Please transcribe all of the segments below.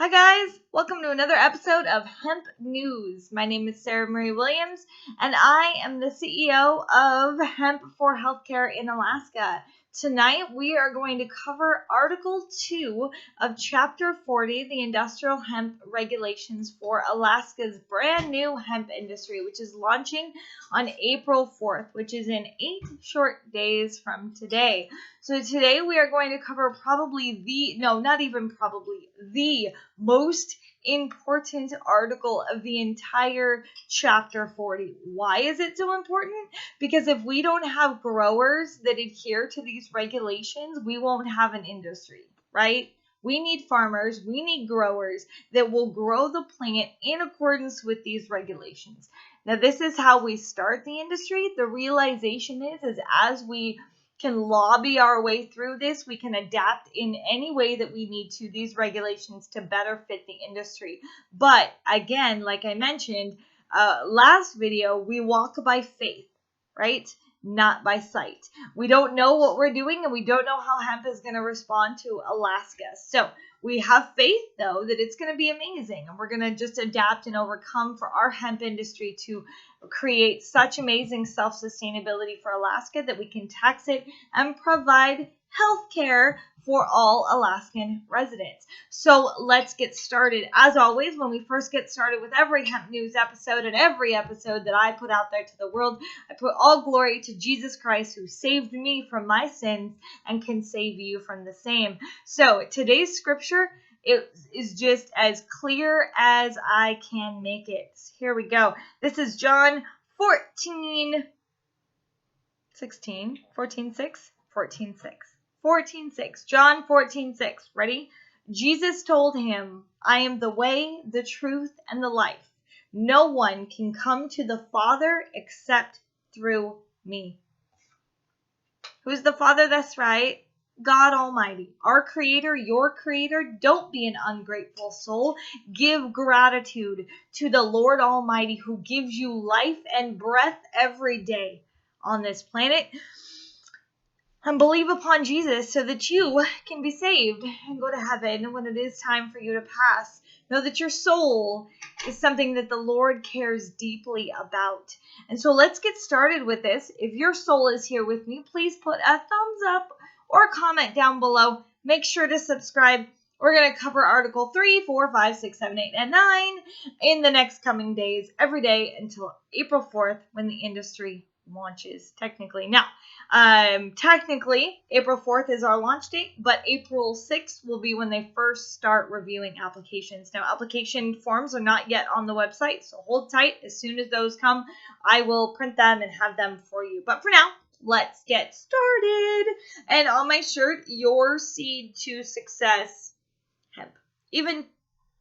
Hi guys, welcome to another episode of Hemp News. My name is Sarah Marie Williams and I am the CEO of Hemp for Healthcare in Alaska. Tonight we are going to cover Article 2 of Chapter 40, the Industrial Hemp Regulations for Alaska's brand new hemp industry, which is launching on April 4th, which is in 8 short days from today. So today we are going to cover the most important article of the entire chapter 40. Why is it so important? Because if we don't have growers that adhere to these regulations, we won't have an industry, right? We need farmers, we need growers that will grow the plant in accordance with these regulations. Now, this is how we start the industry. The realization is as we can lobby our way through this, we can adapt in any way that we need to these regulations to better fit the industry. But again, like I mentioned last video, we walk by faith, right? Not by sight. We don't know what we're doing and we don't know how hemp is going to respond to Alaska. So we have faith, though, that it's going to be amazing, and we're going to just adapt and overcome for our hemp industry to create such amazing self-sustainability for Alaska that we can tax it and provide health care for all Alaskan residents. So let's get started. As always, when we first get started with every Hemp News episode and every episode that I put out there to the world, I put all glory to Jesus Christ, who saved me from my sins and can save you from the same. So today's scripture is just as clear as I can make it. Here we go. This is John 14:6. John 14:6. Ready? Jesus told him, "I am the way, the truth, and the life. No one can come to the Father except through me." Who's the Father? That's right. God Almighty, our Creator, your Creator. Don't be an ungrateful soul. Give gratitude to the Lord Almighty, who gives you life and breath every day on this planet. And believe upon Jesus so that you can be saved and go to heaven when it is time for you to pass. Know that your soul is something that the Lord cares deeply about. And so let's get started with this. If your soul is here with me, please put a thumbs up or comment down below. Make sure to subscribe. We're going to cover Article 3, 4, 5, 6, 7, 8, and 9 in the next coming days, every day until April 4th when the industry launches, technically. Now, technically, April 4th is our launch date, but April 6th will be when they first start reviewing applications. Now, application forms are not yet on the website, so hold tight. As soon as those come, I will print them and have them for you. But for now, let's get started. And on my shirt, your seed to success, hemp. Even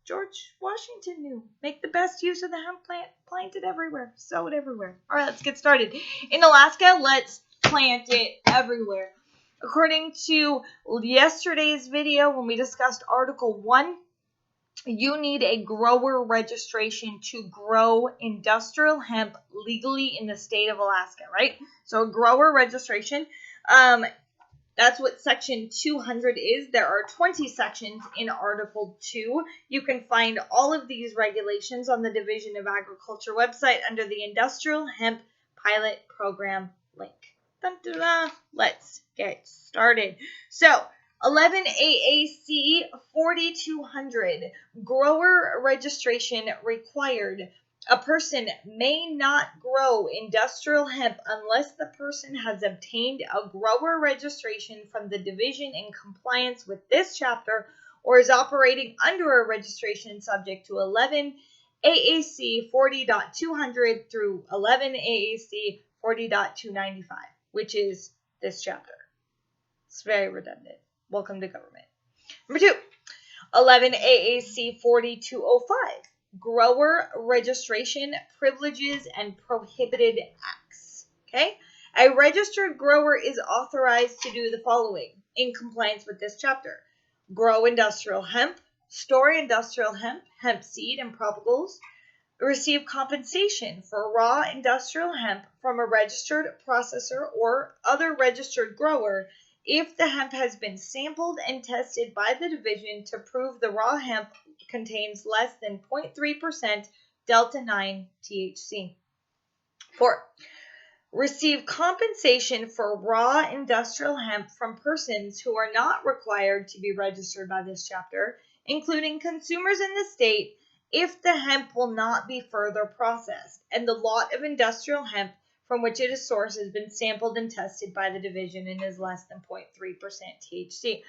George Washington knew. Make the best use of the hemp plant. Plant it everywhere. Sow it everywhere. All right, let's get started. In Alaska, let's plant it everywhere. According to yesterday's video, when we discussed Article 1, you need a grower registration to grow industrial hemp legally in the state of Alaska, right? So a grower registration. That's what Section 200 is. There are 20 sections in Article 2. You can find all of these regulations on the Division of Agriculture website under the Industrial Hemp Pilot Program link. Dun-dun-dun. Let's get started. So, 11 AAC 4200, grower registration required. A person may not grow industrial hemp unless the person has obtained a grower registration from the division in compliance with this chapter or is operating under a registration subject to 11 AAC 40.200 through 11 AAC 40.295, which is this chapter. It's very redundant. Welcome to government. Number 2, 11 AAC 4205. Grower registration, privileges, and prohibited acts. Okay? A registered grower is authorized to do the following in compliance with this chapter: grow industrial hemp, store industrial hemp, hemp seed, and propagules, receive compensation for raw industrial hemp from a registered processor or other registered grower if the hemp has been sampled and tested by the division to prove the raw hemp contains less than 0.3% Delta 9 THC. 4. Receive compensation for raw industrial hemp from persons who are not required to be registered by this chapter, including consumers in the state, if the hemp will not be further processed, and the lot of industrial hemp from which it is sourced has been sampled and tested by the division and is less than 0.3% THC.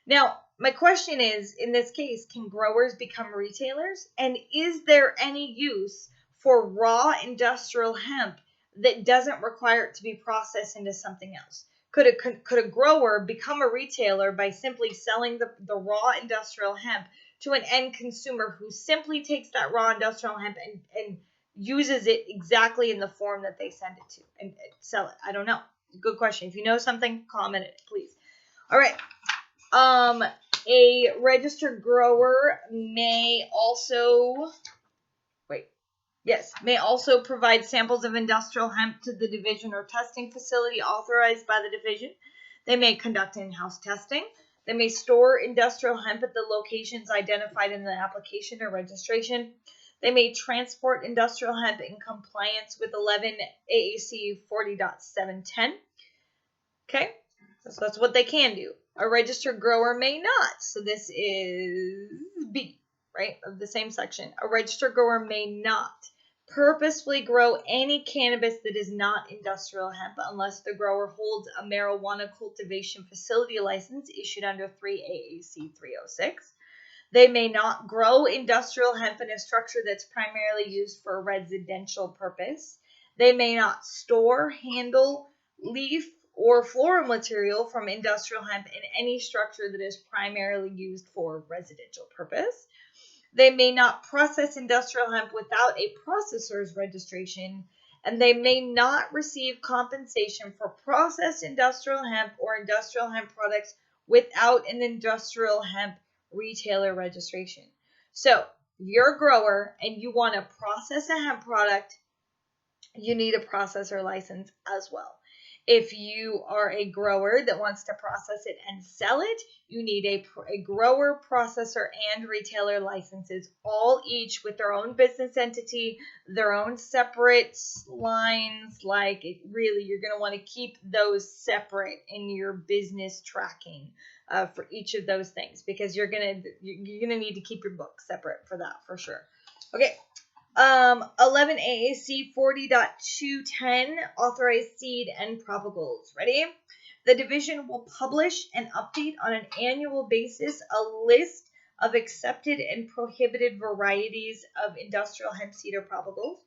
Now, my question is, in this case, can growers become retailers? And is there any use for raw industrial hemp that doesn't require it to be processed into something else? Could a grower become a retailer by simply selling the raw industrial hemp to an end consumer who simply takes that raw industrial hemp and uses it exactly in the form that they send it to and sell it? I don't know. Good question. If you know something, comment it, please. All right. A registered grower may also provide samples of industrial hemp to the division or testing facility authorized by the division. They may conduct in-house testing. They may store industrial hemp at the locations identified in the application or registration. They may transport industrial hemp in compliance with 11 AAC 40.710. Okay, so that's what they can do. A registered grower may not. So this is B, right, of the same section. A registered grower may not purposefully grow any cannabis that is not industrial hemp unless the grower holds a marijuana cultivation facility license issued under 3 AAC 306. They may not grow industrial hemp in a structure that's primarily used for a residential purpose. They may not store, handle, leaf, or floral material from industrial hemp in any structure that is primarily used for residential purpose. They may not process industrial hemp without a processor's registration, and they may not receive compensation for processed industrial hemp or industrial hemp products without an industrial hemp retailer registration. So, if you're a grower and you want to process a hemp product, you need a processor license as well. If you are a grower that wants to process it and sell it, you need a grower, processor, and retailer licenses, all each with their own business entity, their own separate lines. Like, really, you're going to want to keep those separate in your business tracking for each of those things, because you're gonna need to keep your book separate for that for sure. Okay. 11 AAC 40.210, authorized seed and propagules. Ready? The division will publish and update on an annual basis a list of accepted and prohibited varieties of industrial hemp seed or propagules.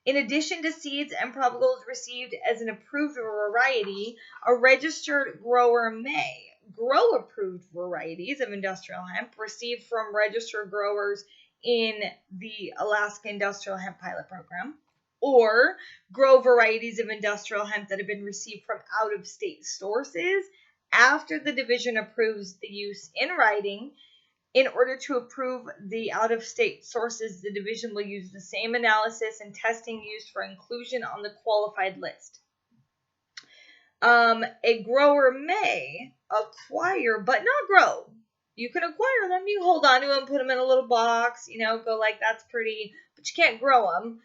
In addition to seeds and propagules received as an approved variety, a registered grower may grow approved varieties of industrial hemp received from registered growers in the Alaska Industrial Hemp Pilot Program, or grow varieties of industrial hemp that have been received from out-of-state sources after the division approves the use in writing. In order to approve the out-of-state sources, the division will use the same analysis and testing used for inclusion on the qualified list. A grower may acquire but not grow. You can acquire them, you hold on to them, put them in a little box, go like, that's pretty, but you can't grow them.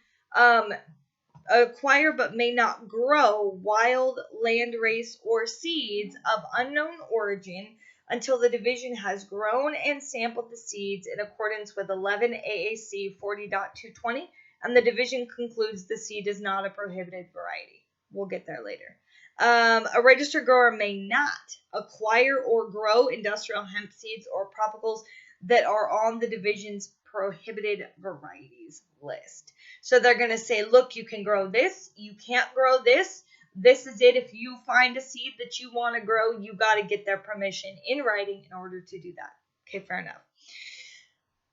Acquire but may not grow wild landrace or seeds of unknown origin until the division has grown and sampled the seeds in accordance with 11 AAC 40.220, and the division concludes the seed is not a prohibited variety. We'll get there later. A registered grower may not acquire or grow industrial hemp seeds or propagules that are on the division's prohibited varieties list. So they're going to say, look, you can grow this, you can't grow this. This is it. If you find a seed that you want to grow, you got to get their permission in writing in order to do that. Okay, fair enough.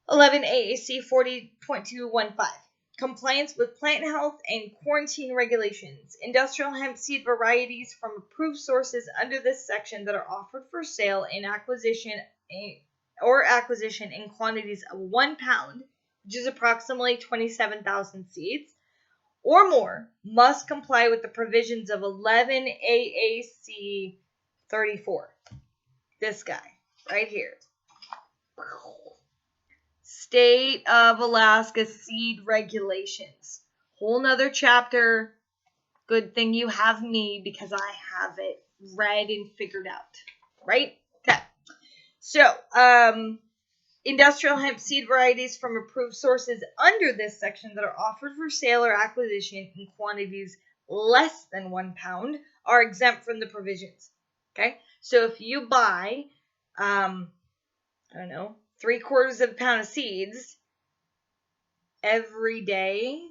11 AAC 40.215. Compliance with plant health and quarantine regulations. Industrial hemp seed varieties from approved sources under this section that are offered for sale in acquisition in quantities of 1 pound, which is approximately 27,000 seeds, or more, must comply with the provisions of 11 AAC 34. This guy right here. State of Alaska seed regulations. Whole nother chapter. Good thing you have me because I have it read and figured out. Right? Okay. So, industrial hemp seed varieties from approved sources under this section that are offered for sale or acquisition in quantities less than 1 pound are exempt from the provisions. Okay? So if you buy, I don't know, 3/4 of a pound of seeds every day,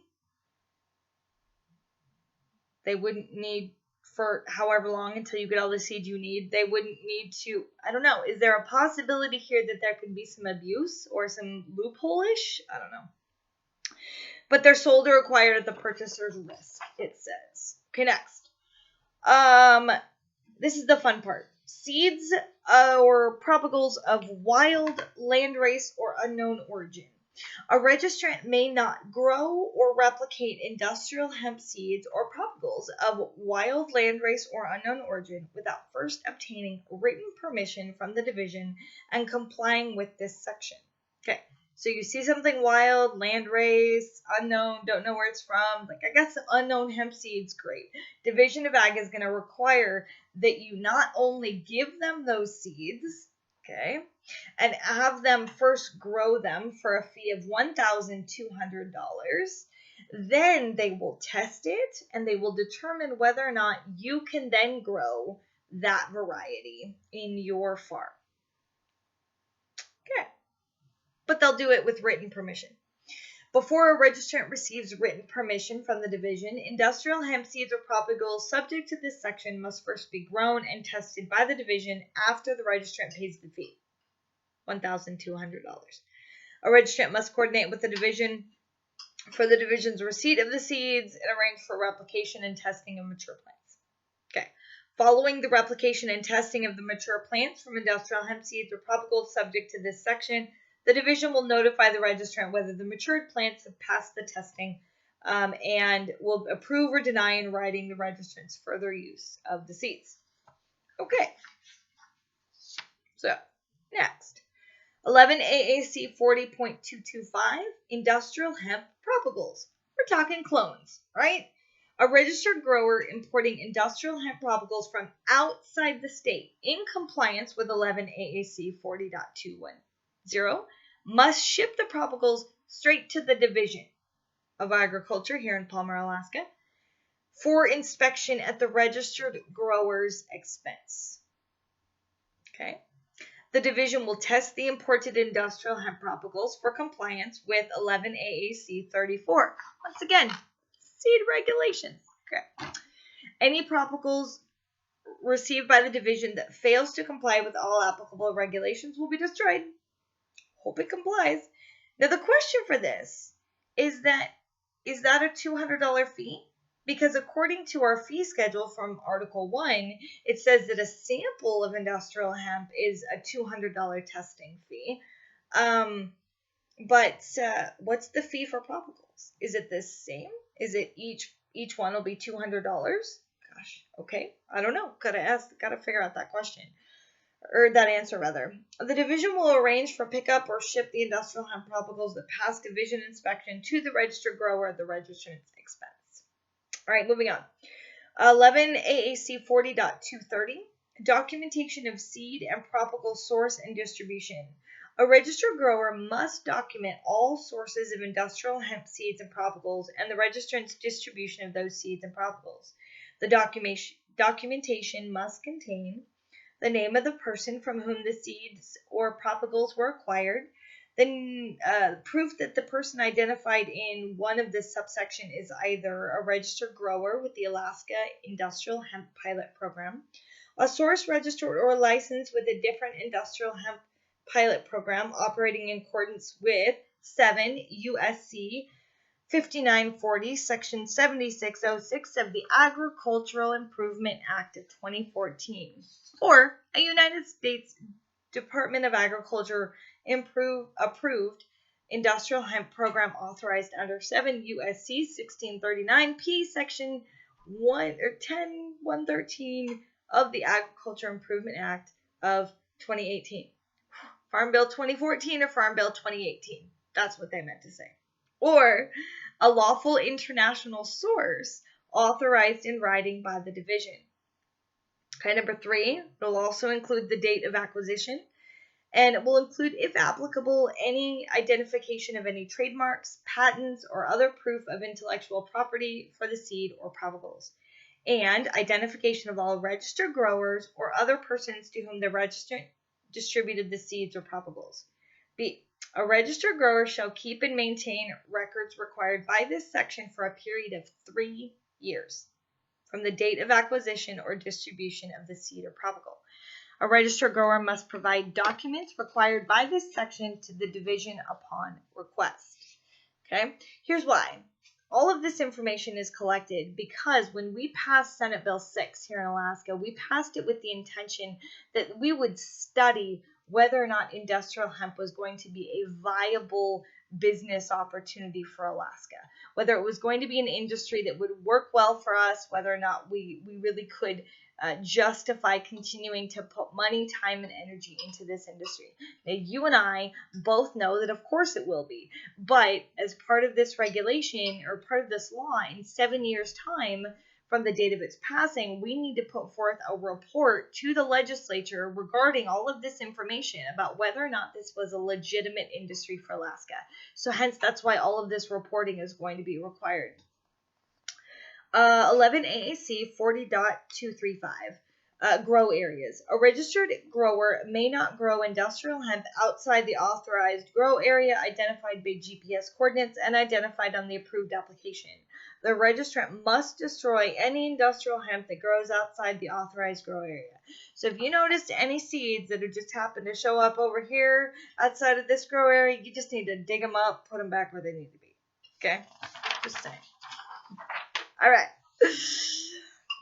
they wouldn't need for however long until you get all the seeds you need. They wouldn't need to, I don't know. Is there a possibility here that there could be some abuse or some loophole-ish? I don't know. But they're sold or acquired at the purchaser's risk, it says. Okay, next. This is the fun part. Seeds or propagules of wild, landrace, or unknown origin. A registrant may not grow or replicate industrial hemp seeds or propagules of wild, landrace, or unknown origin without first obtaining written permission from the division and complying with this section. Okay, so you see something wild, landrace, unknown, don't know where it's from. Like, I guess unknown hemp seeds, great. Division of Ag is going to require that you not only give them those seeds, okay, and have them first grow them for a fee of $1,200. Then they will test it and they will determine whether or not you can then grow that variety in your farm. Okay. But they'll do it with written permission. Before a registrant receives written permission from the division, industrial hemp seeds or propagules subject to this section must first be grown and tested by the division after the registrant pays the fee, $1,200. A registrant must coordinate with the division for the division's receipt of the seeds and arrange for replication and testing of mature plants. Okay. Following the replication and testing of the mature plants from industrial hemp seeds or propagules subject to this section, the division will notify the registrant whether the matured plants have passed the testing and will approve or deny in writing the registrant's further use of the seeds. Okay. So, next. 11 AAC 40.225, industrial hemp propagules. We're talking clones, right? A registered grower importing industrial hemp propagules from outside the state in compliance with 11 AAC 40.210 must ship the propagules straight to the Division of Agriculture here in Palmer, Alaska, for inspection at the registered grower's expense. Okay. The division will test the imported industrial hemp propagules for compliance with 11 AAC 34. Once again, seed regulations. Okay. Any propagules received by the division that fails to comply with all applicable regulations will be destroyed. Hope it complies. Now the question for this is that a $200 fee? Because according to our fee schedule from Article 1, it says that a sample of industrial hemp is a $200 testing fee. But what's the fee for propagules? Is it the same? Is it each one will be $200? Gosh, okay. I don't know. Gotta figure out that question. Or that answer, rather. The division will arrange for pickup or ship the industrial hemp propagules that pass division inspection to the registered grower at the registrant's expense. All right, moving on. 11 AAC 40.230, documentation of seed and propagule source and distribution. A registered grower must document all sources of industrial hemp seeds and propagules and the registrant's distribution of those seeds and propagules. The documentation must contain the name of the person from whom the seeds or propagules were acquired, then proof that the person identified in one of this subsection is either a registered grower with the Alaska Industrial Hemp Pilot Program, a source registered or licensed with a different industrial hemp pilot program operating in accordance with 7 U.S.C. 5940, Section 7606 of the Agricultural Improvement Act of 2014, or a United States Department of Agriculture approved industrial hemp program authorized under 7 U.S.C. 1639 P. Section 113 of the Agriculture Improvement Act of 2018. Farm Bill 2014 or Farm Bill 2018. That's what they meant to say. Or a lawful international source authorized in writing by the division. Okay, number 3, it'll also include the date of acquisition, and it will include, if applicable, any identification of any trademarks, patents, or other proof of intellectual property for the seed or propagules, and identification of all registered growers or other persons to whom the registrant distributed the seeds or propagules. B. A registered grower shall keep and maintain records required by this section for a period of 3 years from the date of acquisition or distribution of the seed or propagule. A registered grower must provide documents required by this section to the division upon request. Okay, here's why. All of this information is collected because when we passed Senate Bill 6 here in Alaska, we passed it with the intention that we would study whether or not industrial hemp was going to be a viable business opportunity for Alaska, whether it was going to be an industry that would work well for us, whether or not we really could justify continuing to put money, time, and energy into this industry. Now, you and I both know that of course it will be, but as part of this regulation or part of this law, in 7 years' time from the date of its passing, we need to put forth a report to the legislature regarding all of this information about whether or not this was a legitimate industry for Alaska. So hence, that's why all of this reporting is going to be required. 11 AAC 40.235, grow areas. A registered grower may not grow industrial hemp outside the authorized grow area identified by GPS coordinates and identified on the approved application. The registrant must destroy any industrial hemp that grows outside the authorized grow area. So if you noticed any seeds that have just happened to show up over here outside of this grow area, you just need to dig them up, put them back where they need to be. Okay? Just saying. All right.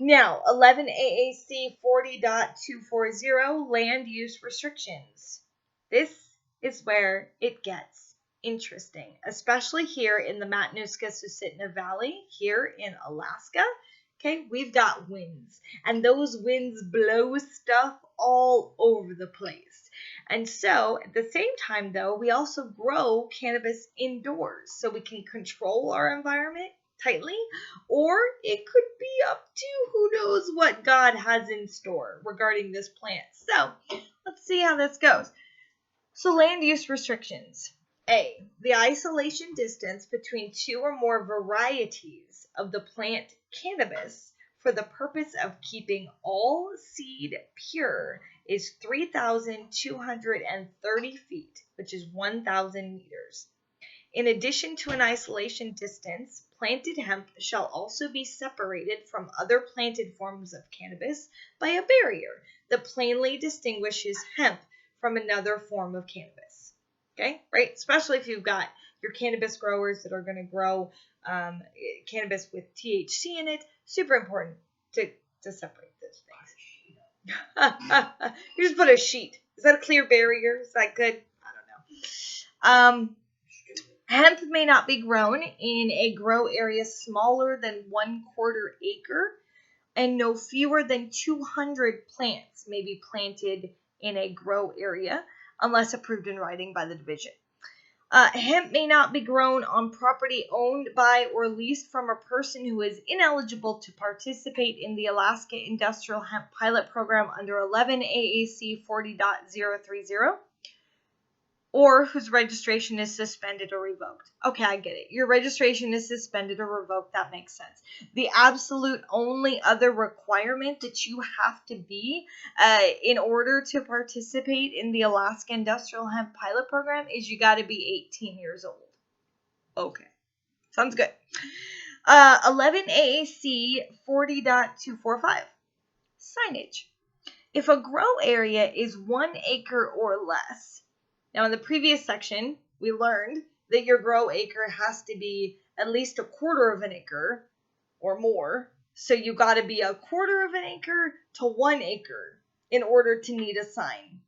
Now, 11 AAC 40.240, land use restrictions. This is where it gets interesting, especially here in the Matanuska-Susitna Valley here in Alaska. Okay, we've got winds, and those winds blow stuff all over the place. And so, at the same time, though, we also grow cannabis indoors, so we can control our environment tightly, or it could be up to who knows what God has in store regarding this plant. So, let's see how this goes. So, land use restrictions. A. The isolation distance between 2 or more varieties of the plant cannabis for the purpose of keeping all seed pure is 3,230 feet, which is 1,000 meters. In addition to an isolation distance, planted hemp shall also be separated from other planted forms of cannabis by a barrier that plainly distinguishes hemp from another form of cannabis. Okay, right? Especially if you've got your cannabis growers that are going to grow cannabis with THC in it. Super important to separate those things. You just put a sheet. Is that a clear barrier? Is that good? I don't know. Hemp may not be grown in a grow area smaller than 1/4 acre, and no fewer than 200 plants may be planted in a grow area unless approved in writing by the division. Hemp may not be grown on property owned by or leased from a person who is ineligible to participate in the Alaska Industrial Hemp Pilot Program under 11 AAC 40.030. Or whose registration is suspended or revoked. Okay, I get it. Your registration is suspended or revoked. That makes sense. The absolute only other requirement that you have to be in order to participate in the Alaska Industrial Hemp Pilot Program is you got to be 18 years old. Okay, sounds good. 11 AAC 40.245. Signage. If a grow area is 1 acre or less. Now, in the previous section, we learned that your grow acre has to be at least 1/4 acre or more. So you got to be 1/4 acre to 1 acre in order to need a sign.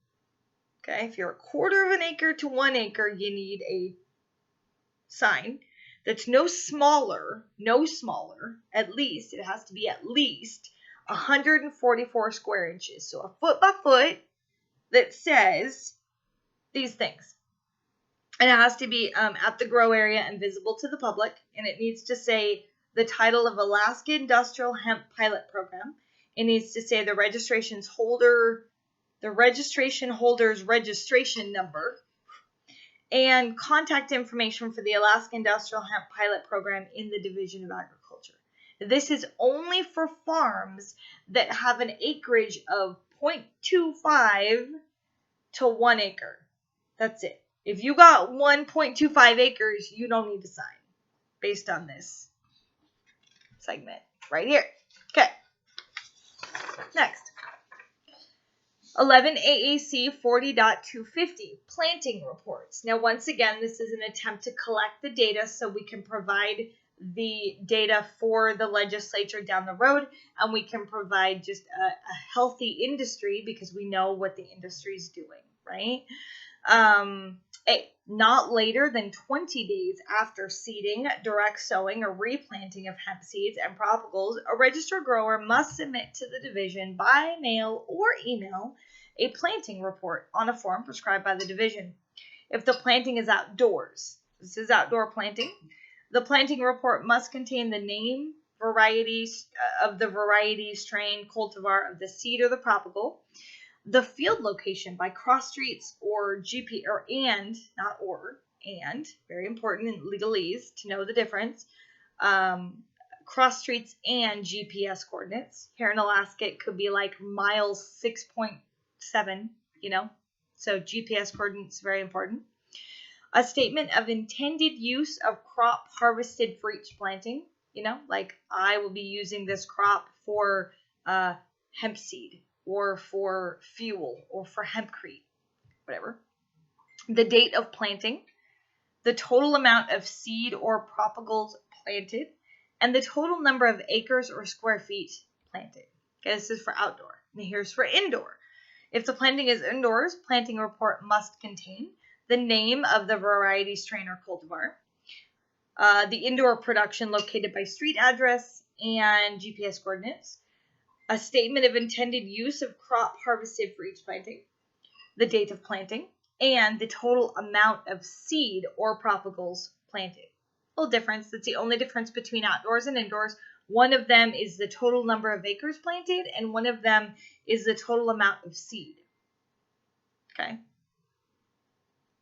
Okay, if you're 1/4 acre to 1 acre, you need a sign that's no smaller, at least, it has to be at least 144 square inches. So a foot by foot that says these things. And it has to be at the grow area and visible to the public. And it needs to say the title of Alaska Industrial Hemp Pilot Program. It needs to say the registration holder's registration number, and contact information for the Alaska Industrial Hemp Pilot Program in the Division of Agriculture. This is only for farms that have an acreage of 0.25 to 1 acre. That's it. If you got 1.25 acres, you don't need to sign based on this segment right here. Okay. Next. 11 AAC 40.250, planting reports. Now, once again, this is an attempt to collect the data so we can provide the data for the legislature down the road, and we can provide just a healthy industry because we know what the industry is doing, right? Not later than 20 days after seeding, direct sowing, or replanting of hemp seeds and propagules, a registered grower must submit to the division by mail or email a planting report on a form prescribed by the division. If the planting is outdoors, this is outdoor planting, the planting report must contain the name, varieties of the variety, strain, cultivar of the seed or the propagle, the field location by cross streets or GP and very important in legalese to know the difference. Cross streets and GPS coordinates. Here in Alaska, it could be like miles 6.7, so GPS coordinates very important. A statement of intended use of crop harvested for each planting, like I will be using this crop for hemp seed, or for fuel, or for hempcrete, whatever. The date of planting, the total amount of seed or propagules planted, and the total number of acres or square feet planted. Okay, this is for outdoor. And here's for indoor. If the planting is indoors, planting report must contain the name of the variety, strain, or cultivar, the indoor production located by street address and GPS coordinates, a statement of intended use of crop harvested for each planting, the date of planting, and the total amount of seed or propagules planted. Little difference. That's the only difference between outdoors and indoors. One of them is the total number of acres planted, and one of them is the total amount of seed. Okay.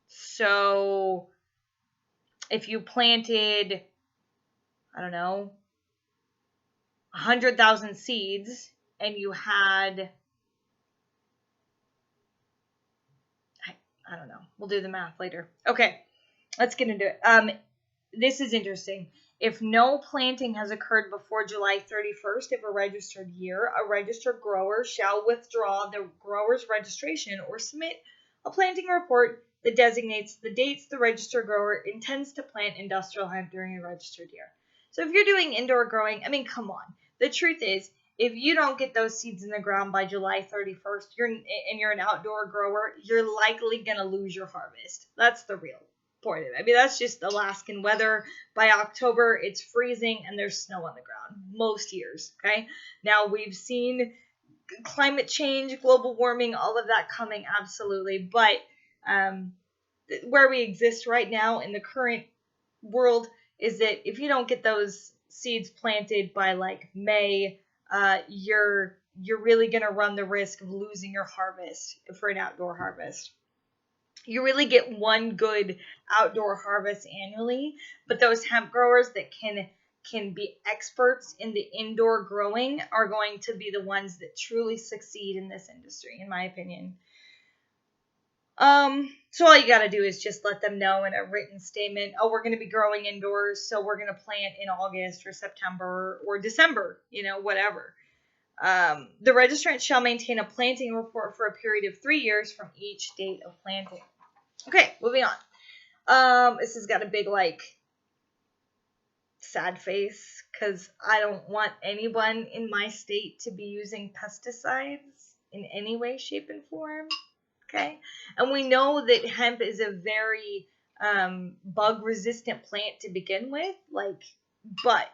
So if you planted, 100,000 seeds, and you had, we'll do the math later. Okay, let's get into it. This is interesting. If no planting has occurred before July 31st of a registered year, a registered grower shall withdraw the grower's registration or submit a planting report that designates the dates the registered grower intends to plant industrial hemp during a registered year. So if you're doing indoor growing, come on. The truth is, if you don't get those seeds in the ground by July 31st, you're an outdoor grower, you're likely going to lose your harvest. That's the real point of it. That's just Alaskan weather. By October, it's freezing and there's snow on the ground most years, okay? Now, we've seen climate change, global warming, all of that coming, absolutely. But where we exist right now in the current world is that if you don't get those seeds planted by like May, you're really going to run the risk of losing your harvest for an outdoor harvest. You really get one good outdoor harvest annually, but those hemp growers that can be experts in the indoor growing are going to be the ones that truly succeed in this industry, in my opinion. So all you got to do is just let them know in a written statement, we're going to be growing indoors, so we're going to plant in August or September or December, whatever. The registrant shall maintain a planting report for a period of 3 years from each date of planting. Okay, moving on. This has got a big, sad face, because I don't want anyone in my state to be using pesticides in any way, shape, and form. Okay, and we know that hemp is a very bug-resistant plant to begin with, but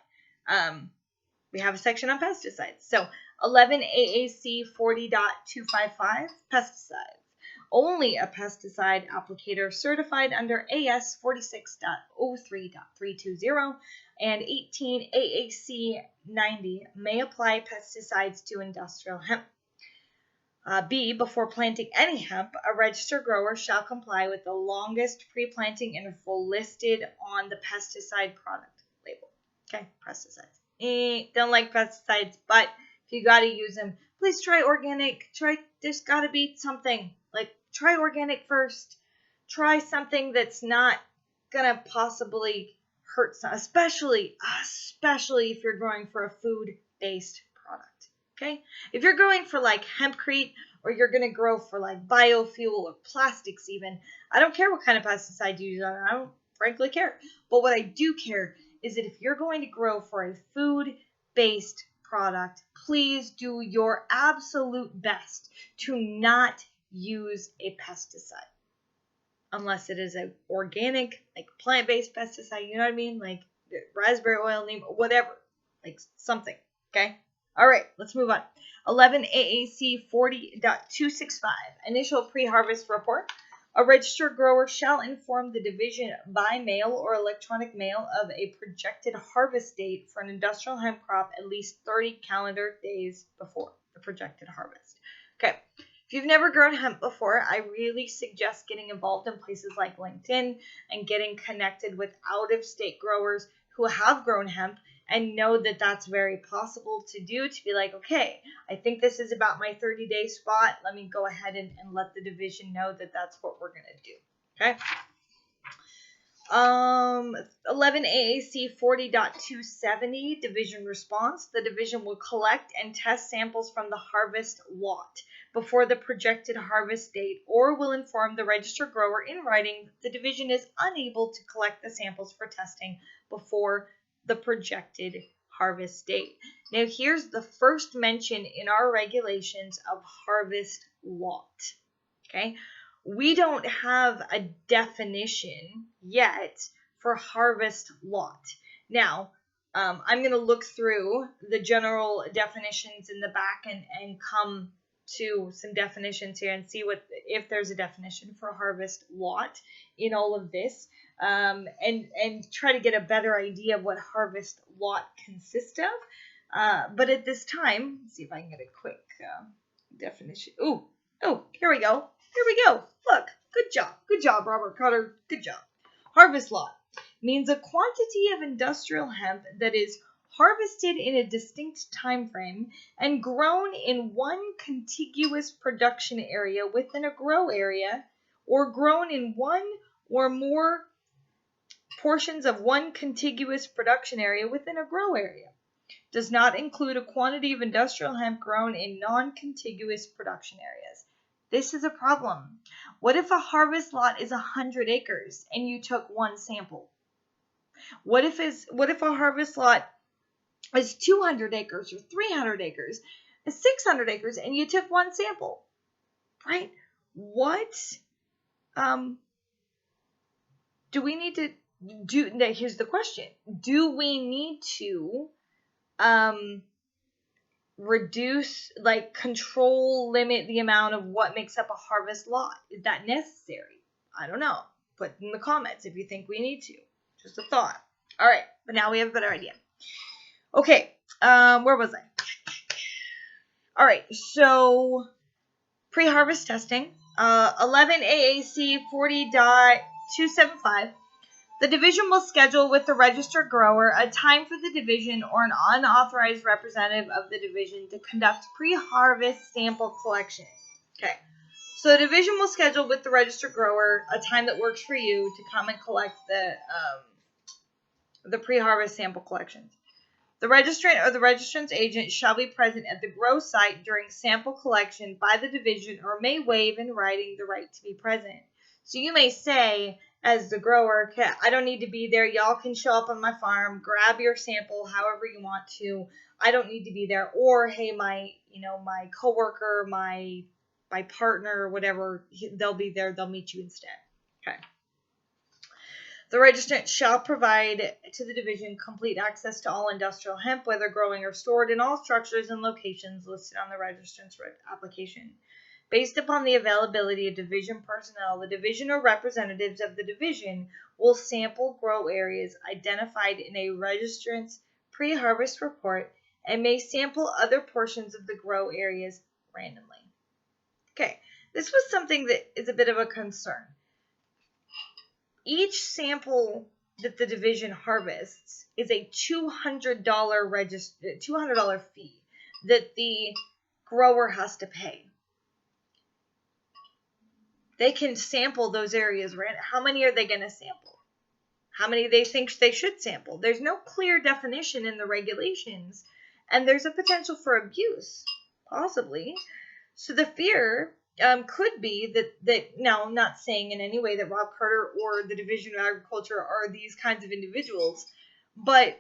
we have a section on pesticides. So 11 AAC 40.255, pesticides. Only a pesticide applicator certified under AS 46.03.320 and 18 AAC 90 may apply pesticides to industrial hemp. B, before planting any hemp, a registered grower shall comply with the longest pre-planting interval listed on the pesticide product label. Okay, pesticides. Don't like pesticides, but if you got to use them, please try organic. There's got to be something. Like, try organic first. Try something that's not going to possibly hurt, especially if you're growing for a food-based product. Okay, if you're growing for like hempcrete, or you're going to grow for like biofuel or plastics even, I don't care what kind of pesticide you use on it. I don't frankly care. But what I do care is that if you're going to grow for a food-based product, please do your absolute best to not use a pesticide. Unless it is an organic, like plant-based pesticide, you know what I mean? Like raspberry oil, neem, whatever. Like something, okay? All right, let's move on. 11 AAC 40.265, initial pre-harvest report. A registered grower shall inform the division by mail or electronic mail of a projected harvest date for an industrial hemp crop at least 30 calendar days before the projected harvest. Okay, if you've never grown hemp before, I really suggest getting involved in places like LinkedIn and getting connected with out-of-state growers who have grown hemp and know that that's very possible to do, to be like, okay, I think this is about my 30-day spot. Let me go ahead and let the division know that that's what we're going to do, okay? 11 AAC 40.270, division response. The division will collect and test samples from the harvest lot before the projected harvest date, or will inform the registered grower in writing that the division is unable to collect the samples for testing before the projected harvest date. Now, here's the first mention in our regulations of harvest lot. Okay, we don't have a definition yet for harvest lot. Now, I'm going to look through the general definitions in the back and come to some definitions here and see if there's a definition for harvest lot in all of this, and try to get a better idea of what harvest lot consists of. But at this time, let's see if I can get a quick definition. Oh, here we go. Look, good job, Robert Cotter. Good job. Harvest lot means a quantity of industrial hemp that is harvested in a distinct time frame and grown in one contiguous production area within a grow area, or grown in one or more portions of one contiguous production area within a grow area. Does not include a quantity of industrial hemp grown in non-contiguous production areas. This is a problem. What if a harvest lot is 100 acres and you took one sample? What if a harvest lot is 200 acres or 300 acres, 600 acres, and you took one sample, right? What do we need to do? Now, here's the question. Do we need to reduce, like, control, limit the amount of what makes up a harvest lot? Is that necessary? I don't know. Put in the comments if you think we need to. Just a thought. All right, but now we have a better idea. Okay, where was I? All right, so pre-harvest testing, 11 AAC 40.275. The division will schedule with the registered grower a time for the division or an unauthorized representative of the division to conduct pre-harvest sample collection. Okay, so the division will schedule with the registered grower a time that works for you to come and collect the pre-harvest sample collections. The registrant or the registrant's agent shall be present at the grow site during sample collection by the division, or may waive in writing the right to be present. So you may say, as the grower, okay, I don't need to be there. Y'all can show up on my farm, grab your sample however you want to. I don't need to be there. Or, hey, my coworker, my partner, whatever, they'll be there. They'll meet you instead. Okay. The registrant shall provide to the division complete access to all industrial hemp, whether growing or stored, in all structures and locations listed on the registrant's application. Based upon the availability of division personnel, the division or representatives of the division will sample grow areas identified in a registrant's pre-harvest report and may sample other portions of the grow areas randomly. Okay, this was something that is a bit of a concern. Each sample that the division harvests is a $200 fee that the grower has to pay. They can sample those areas. How many are they going to sample? How many they think they should sample? There's no clear definition in the regulations, and there's a potential for abuse, possibly. So the fear could be that now, not saying in any way that Rob Carter or the Division of Agriculture are these kinds of individuals, but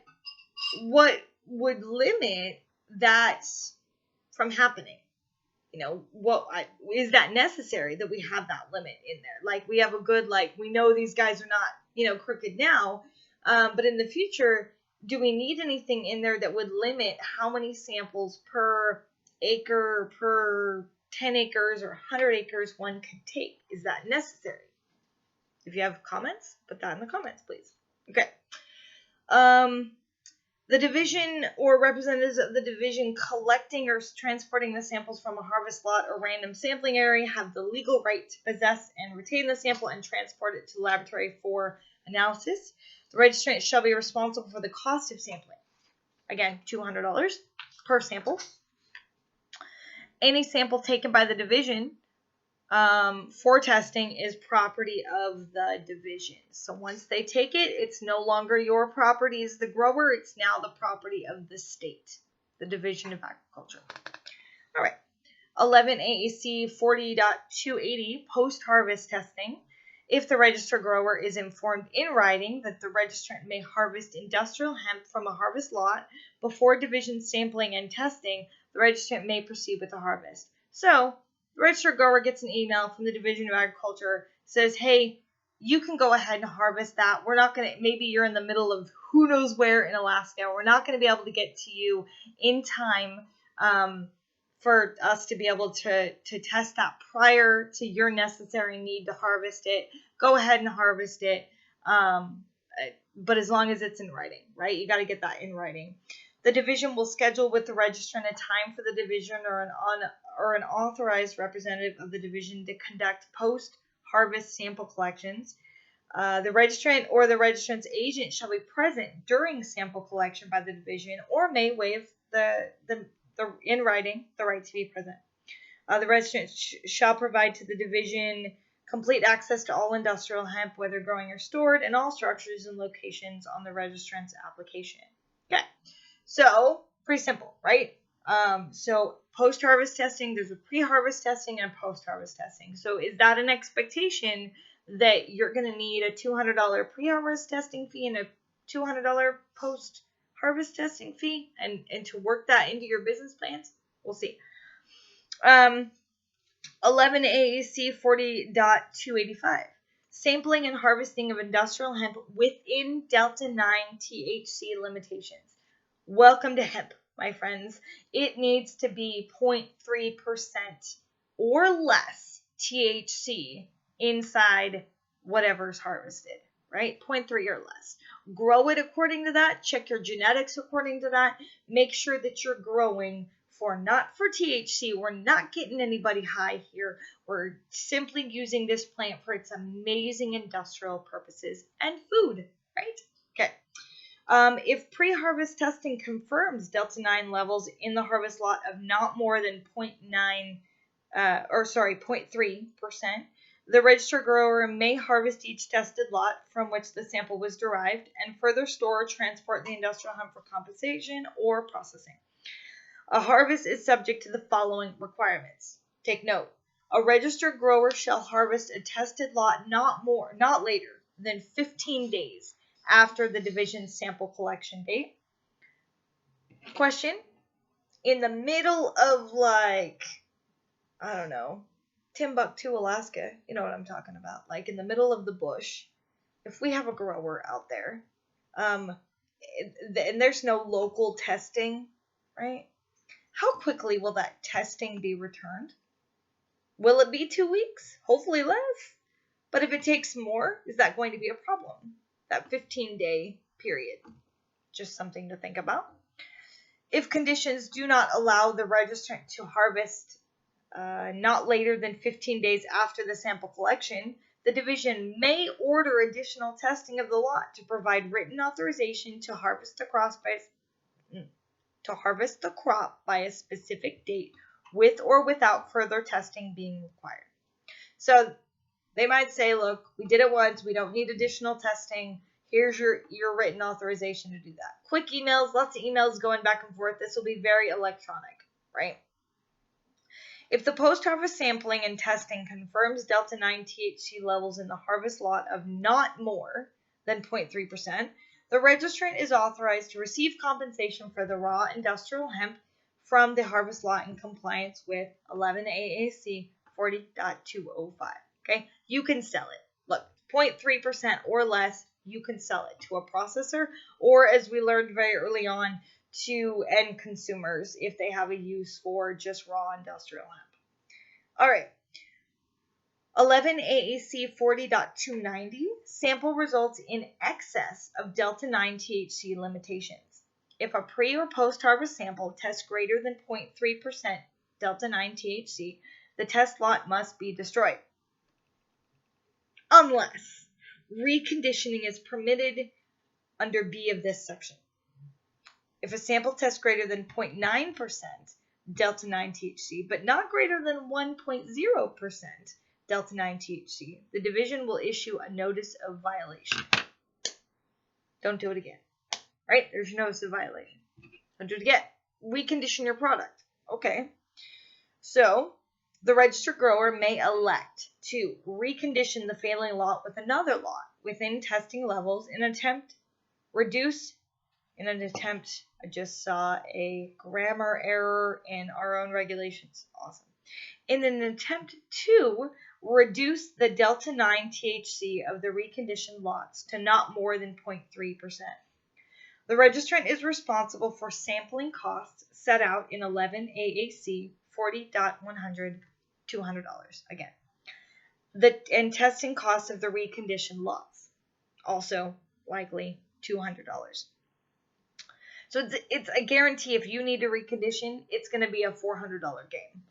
what would limit that from happening? Is that necessary that we have that limit in there? Like, we have a good, we know these guys are not, crooked now, but in the future, do we need anything in there that would limit how many samples per acre, per 10 acres or 100 acres one can take? Is that necessary? If you have comments, put that in the comments, please. Okay. The division or representatives of the division collecting or transporting the samples from a harvest lot or random sampling area have the legal right to possess and retain the sample and transport it to the laboratory for analysis. The registrant shall be responsible for the cost of sampling. Again, $200 per sample. Any sample taken by the division for testing is property of the division. So once they take it, it's no longer your property as the grower. It's now the property of the state, the Division of Agriculture. All right. 11 AAC 40.280 post-harvest testing. If the registered grower is informed in writing that the registrant may harvest industrial hemp from a harvest lot before division sampling and testing, the registrant may proceed with the harvest. So the registered grower gets an email from the Division of Agriculture, says, hey, you can go ahead and harvest that. We're not going to, maybe you're in the middle of who knows where in Alaska. We're not going to be able to get to you in time for us to be able to test that prior to your necessary need to harvest it. Go ahead and harvest it, but as long as it's in writing, right? You got to get that in writing. The division will schedule with the registrant a time for the division or an authorized representative of the division to conduct post-harvest sample collections. The registrant or the registrant's agent shall be present during sample collection by the division or may waive the in writing the right to be present. The registrant shall provide to the division complete access to all industrial hemp, whether growing or stored, in all structures and locations on the registrant's application. Okay. So, pretty simple, right? So post-harvest testing, there's a pre-harvest testing and post-harvest testing. So is that an expectation that you're going to need a $200 pre-harvest testing fee and a $200 post-harvest testing fee and to work that into your business plans? We'll see. 11 AAC 40.285. Sampling and harvesting of industrial hemp within Delta 9 THC limitations. Welcome to hemp, my friends. It needs to be 0.3% or less THC inside whatever's harvested, right? 0.3 or less. Grow it according to that. Check your genetics according to that. Make sure that you're growing not for THC. We're not getting anybody high here. We're simply using this plant for its amazing industrial purposes and food, right? Okay. If pre-harvest testing confirms Delta 9 levels in the harvest lot of not more than 0.3%, the registered grower may harvest each tested lot from which the sample was derived and further store or transport the industrial hemp for compensation or processing. A harvest is subject to the following requirements. Take note. A registered grower shall harvest a tested lot not later than 15 days after the division's sample collection date. Question. In the middle of Timbuktu, Alaska, you know what I'm talking about, in the middle of the bush, if we have a grower out there, and there's no local testing, right? How quickly will that testing be returned? Will it be 2 weeks? Hopefully less. But if it takes more, is that going to be a problem? That 15-day period. Just something to think about. If conditions do not allow the registrant to harvest not later than 15 days after the sample collection, the division may order additional testing of the lot to provide written authorization to harvest the crop by a specific date, with or without further testing being required. So they might say, look, we did it once, we don't need additional testing. Here's your written authorization to do that. Quick emails, lots of emails going back and forth. This will be very electronic, right? If the post-harvest sampling and testing confirms delta-9 THC levels in the harvest lot of not more than 0.3%, the registrant is authorized to receive compensation for the raw industrial hemp from the harvest lot in compliance with 11 AAC 40.205. Okay, you can sell it. Look, 0.3% or less, you can sell it to a processor, or as we learned very early on, to end consumers if they have a use for just raw industrial hemp. All right. 11 AAC 40.290, sample results in excess of delta-9 THC limitations. If a pre- or post-harvest sample tests greater than 0.3% delta-9 THC, the test lot must be destroyed. Unless reconditioning is permitted under B of this section. If a sample tests greater than 0.9% delta-9 THC, but not greater than 1.0% delta-9 THC, the division will issue a notice of violation. Don't do it again. Right? There's your notice of violation. Don't do it again. Recondition your product. Okay. So, the registered grower may elect to recondition the failing lot with another lot within testing levels in an attempt, I just saw a grammar error in our own regulations. Awesome. In an attempt to reduce the delta-9 THC of the reconditioned lots to not more than 0.3%. The registrant is responsible for sampling costs set out in 11 AAC 40.100, $200 again. And testing costs of the reconditioned lots, also likely $200. So it's a guarantee if you need to recondition, it's going to be a $400 game.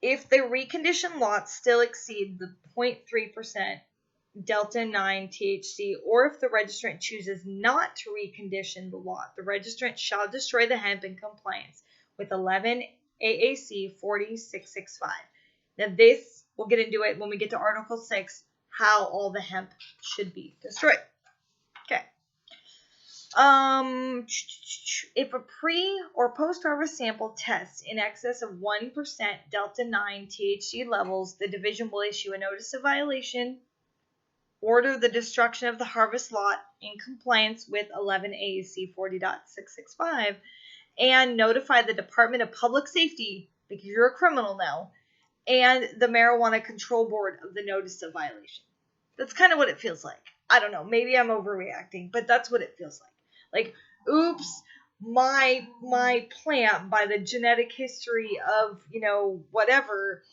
If the reconditioned lots still exceed the 0.3% delta-9 THC, or if the registrant chooses not to recondition the lot, the registrant shall destroy the hemp in compliance with 11 AAC 40.665. Now this, we'll get into it when we get to Article 6, how all the hemp should be destroyed. Okay. If a pre- or post-harvest sample tests in excess of 1% delta-9 THC levels, the division will issue a notice of violation, order the destruction of the harvest lot in compliance with 11 AAC 40.665, and notify the Department of Public Safety, because you're a criminal now, and the Marijuana Control Board of the notice of violation. That's kind of what it feels like. I don't know. Maybe I'm overreacting, but that's what it feels like. Like, oops, my plant, by the genetic history of, whatever,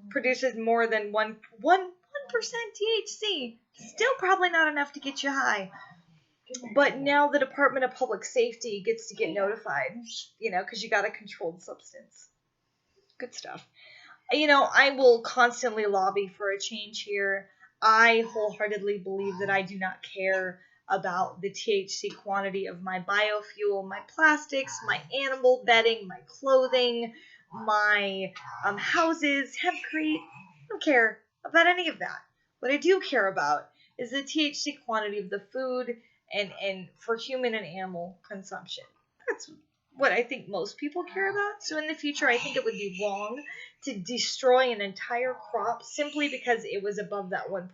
produces more than 1% THC. Still probably not enough to get you high. But now the Department of Public Safety gets to get notified, because you got a controlled substance. Good stuff. I will constantly lobby for a change here. I wholeheartedly believe that I do not care about the THC quantity of my biofuel, my plastics, my animal bedding, my clothing, my houses, hempcrete. I don't care about any of that. What I do care about is the THC quantity of the food and for human and animal consumption. That's what I think most people care about. So in the future, I think it would be wrong to destroy an entire crop simply because it was above that 1%,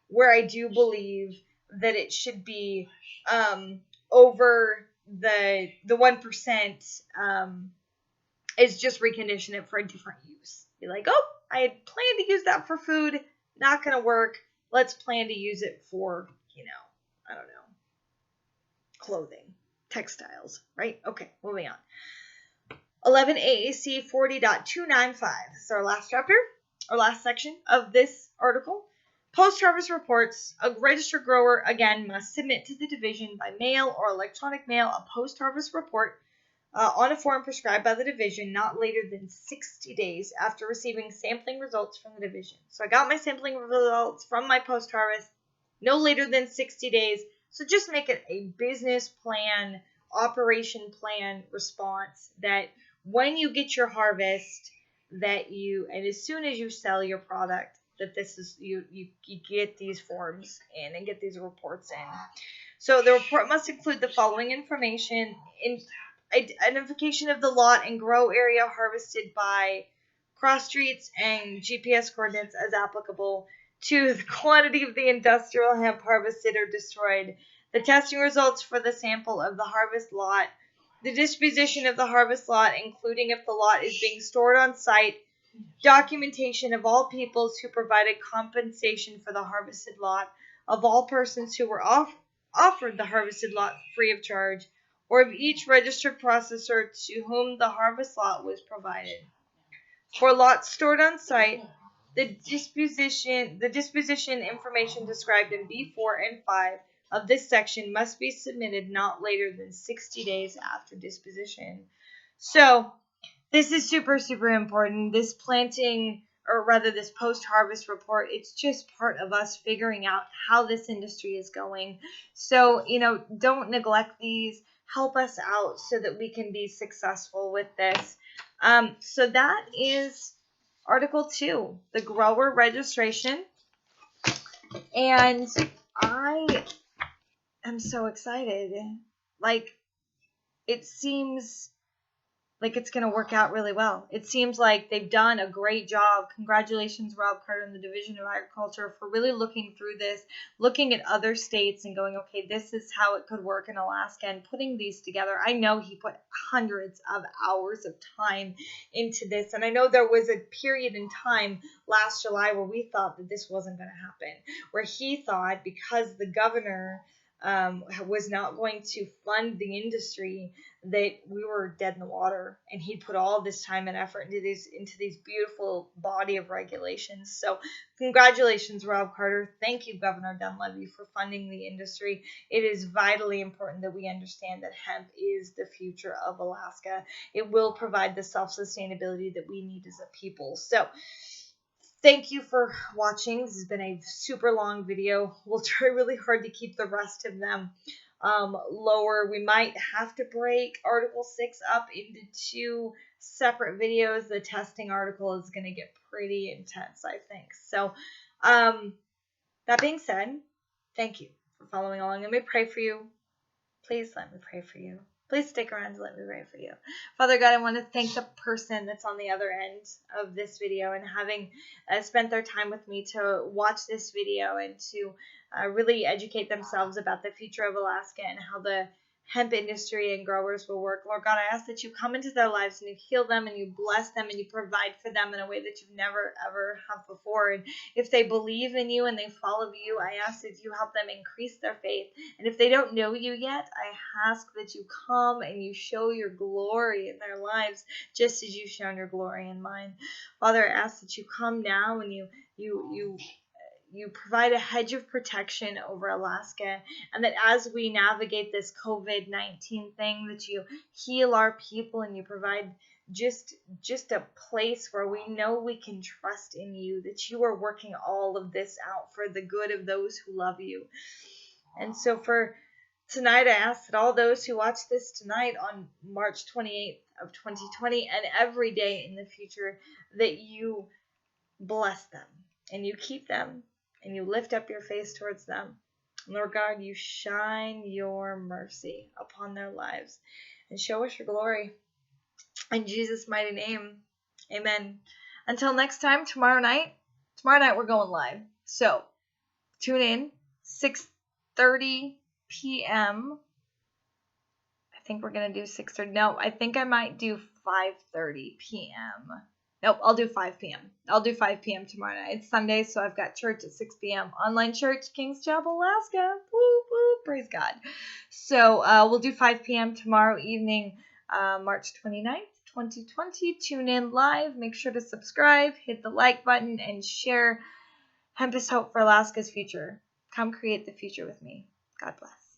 where I do believe that it should be over the 1% is just recondition it for a different use. Be like, oh, I had planned to use that for food, not going to work. let's plan to use it for, I don't know, clothing, textiles, right? Okay, moving on. 11 AAC 40.295. This is our last chapter, our last section of this article. Post-harvest reports. A registered grower, again, must submit to the division by mail or electronic mail a post-harvest report on a form prescribed by the division not later than 60 days after receiving sampling results from the division. So I got my sampling results from my post-harvest no later than 60 days. So just make it a business plan, operation plan response that when you get your harvest, that you, and as soon as you sell your product, that this is, you get these forms in and get these reports in. So the report must include the following information: identification of the lot and grow area harvested by, cross streets and GPS coordinates as applicable, to the quantity of the industrial hemp harvested or destroyed, the testing results for the sample of the harvest lot, the disposition of the harvest lot, including if the lot is being stored on site, documentation of all peoples who provided compensation for the harvested lot, of all persons who were offered the harvested lot free of charge, or of each registered processor to whom the harvest lot was provided. For lots stored on site, the disposition information described in B4 and 5 of this section must be submitted not later than 60 days after disposition. So this is super, super important. This planting, or rather this post-harvest report, it's just part of us figuring out how this industry is going. So, don't neglect these. Help us out so that we can be successful with this. So that is Article 2, the grower registration. And I am so excited. It seems like it's going to work out really well. It seems like they've done a great job. Congratulations, Rob Carter and the Division of Agriculture, for really looking through this, looking at other states and going, okay, this is how it could work in Alaska, and putting these together. I know he put hundreds of hours of time into this, and I know there was a period in time last July where we thought that this wasn't going to happen, where he thought because the governor was not going to fund the industry, that we were dead in the water, and he put all this time and effort into these beautiful body of regulations. So congratulations, Rob Carter. Thank you, Governor Dunleavy, for funding the industry. It is vitally important that we understand that hemp is the future of Alaska. It will provide the self-sustainability that we need as a people. So thank you for watching. This has been a super long video. We'll try really hard to keep the rest of them lower. We might have to break Article 6 up into 2 separate videos. The testing article is going to get pretty intense, I think. So that being said, thank you for following along. Let me pray for you. Please let me pray for you. Please stick around to let me pray for you. Father God, I want to thank the person that's on the other end of this video and having spent their time with me to watch this video and to really educate themselves about the future of Alaska and how the hemp industry and growers will work. Lord God, I ask that you come into their lives and you heal them and you bless them and you provide for them in a way that you've never, ever have before. And if they believe in you and they follow you, I ask that you help them increase their faith. And if they don't know you yet, I ask that you come and you show your glory in their lives, just as you've shown your glory in mine. Father, I ask that you come now and you provide a hedge of protection over Alaska, and that as we navigate this COVID-19 thing, that you heal our people and you provide just a place where we know we can trust in you, that you are working all of this out for the good of those who love you. And so for tonight, I ask that all those who watch this tonight on March 28th of 2020 and every day in the future, that you bless them and you keep them and you lift up your face towards them. Lord God, you shine your mercy upon their lives and show us your glory. In Jesus' mighty name, amen. Until next time, tomorrow night we're going live. So tune in, 6:30 p.m. I think we're going to do 6:30. No, I think I might do 5:30 p.m. Nope, I'll do 5 p.m. I'll do 5 p.m. tomorrow night. It's Sunday, so I've got church at 6 p.m. Online church, Kings Chapel, Alaska. Woo, woo, praise God. So we'll do 5 p.m. tomorrow evening, March 29th, 2020. Tune in live. Make sure to subscribe, hit the like button, and share. Hemp is hope for Alaska's future. Come create the future with me. God bless.